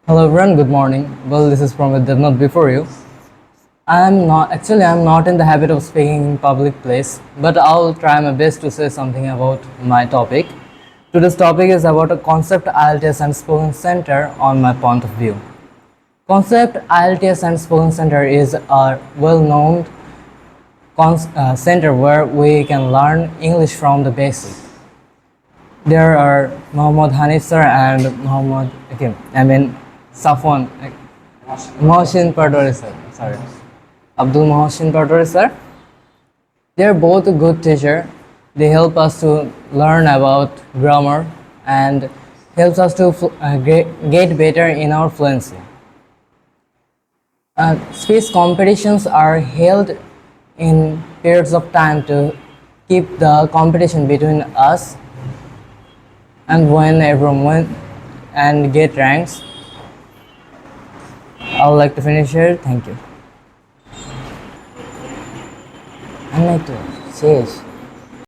Hello everyone, good morning. Well, this is from Devnath before you. I'm not in the habit of speaking in public place, but I'll try my best to say something about my topic. Today's topic is about a concept IELTS and spoken center on my point of view. Concept IELTS and spoken center is a well-known center where we can learn English from the basic. There are Muhammad Hanif sir and Safwan, Mohsin Pardore sir. Sorry, Abdul Mohsin Pardore sir. They are both a good teacher. They help us to learn about grammar and helps us to get better in our fluency. Speech competitions are held in periods of time to keep the competition between us and when everyone win and get ranks. I would like to finish here. Thank you. I like to say